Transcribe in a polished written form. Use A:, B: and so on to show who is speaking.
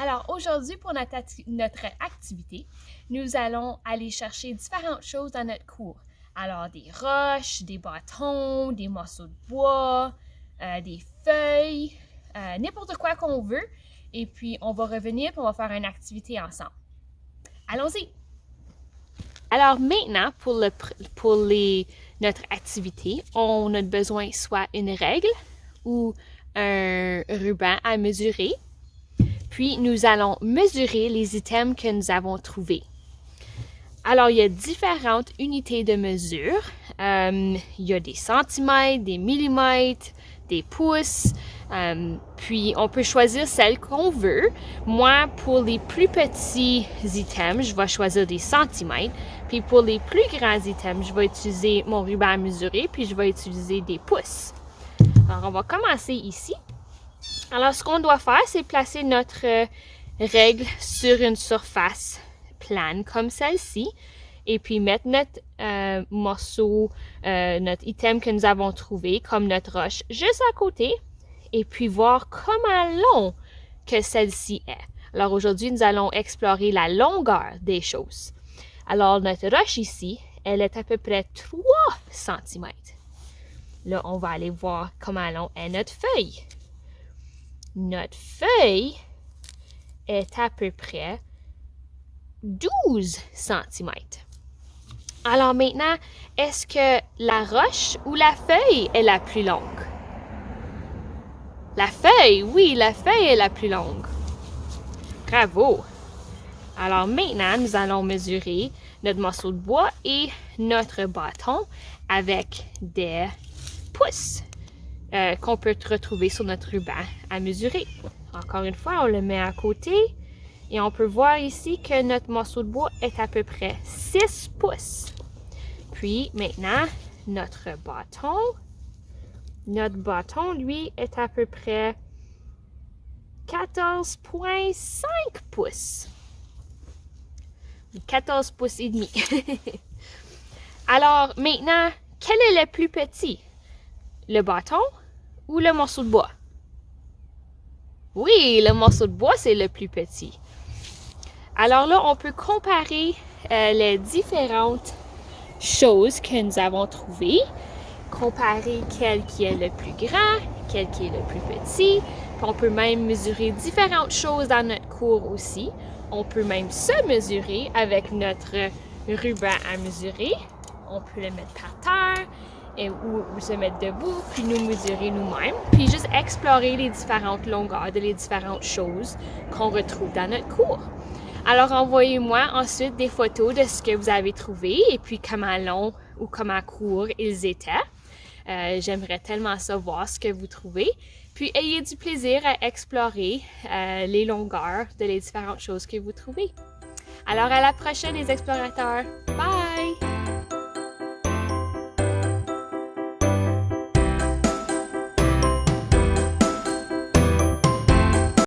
A: Alors aujourd'hui, pour notre activité, nous allons aller chercher différentes choses dans notre cours. Alors des roches, des bâtons, des morceaux de bois, des feuilles, n'importe quoi qu'on veut. Et puis on va revenir et on va faire une activité ensemble. Allons-y! Alors maintenant, pour notre activité, on a besoin soit une règle ou un ruban à mesurer. Puis, nous allons mesurer les items que nous avons trouvés. Alors, il y a différentes unités de mesure. Il y a des centimètres, des millimètres, des pouces. Puis, on peut choisir celle qu'on veut. Moi, pour les plus petits items, je vais choisir des centimètres. Puis, pour les plus grands items, je vais utiliser mon ruban à mesurer. Puis, je vais utiliser des pouces. Alors, on va commencer ici. Alors, ce qu'on doit faire, c'est placer notre règle sur une surface plane comme celle-ci et puis mettre notre morceau, notre item que nous avons trouvé, comme notre roche, juste à côté et puis voir comment long que celle-ci est. Alors, aujourd'hui, nous allons explorer la longueur des choses. Alors, notre roche ici, elle est à peu près 3 cm. Là, on va aller voir comment long est notre feuille. Notre feuille est à peu près 12 cm. Alors maintenant, est-ce que la roche ou la feuille est la plus longue? La feuille, oui, la feuille est la plus longue. Bravo! Alors maintenant, nous allons mesurer notre morceau de bois et notre bâton avec des pouces. Qu'on peut retrouver sur notre ruban à mesurer. Encore une fois, on le met à côté et on peut voir ici que notre morceau de bois est à peu près 6 pouces. Puis maintenant, notre bâton, lui, est à peu près 14,5 pouces. 14 pouces et demi. Alors maintenant, quel est le plus petit? Le bâton ou le morceau de bois? Oui, le morceau de bois, c'est le plus petit. Alors là, on peut comparer les différentes choses que nous avons trouvées. Comparer quel qui est le plus grand, quel qui est le plus petit. Puis on peut même mesurer différentes choses dans notre cours aussi. On peut même se mesurer avec notre ruban à mesurer. On peut le mettre par terre. Ou se mettre debout, puis nous mesurer nous-mêmes, puis juste explorer les différentes longueurs de les différentes choses qu'on retrouve dans notre cours. Alors, envoyez-moi ensuite des photos de ce que vous avez trouvé et puis comment long ou comment court ils étaient. J'aimerais tellement savoir ce que vous trouvez. Puis, ayez du plaisir à explorer les longueurs de les différentes choses que vous trouvez. Alors, à la prochaine, les explorateurs. Bye!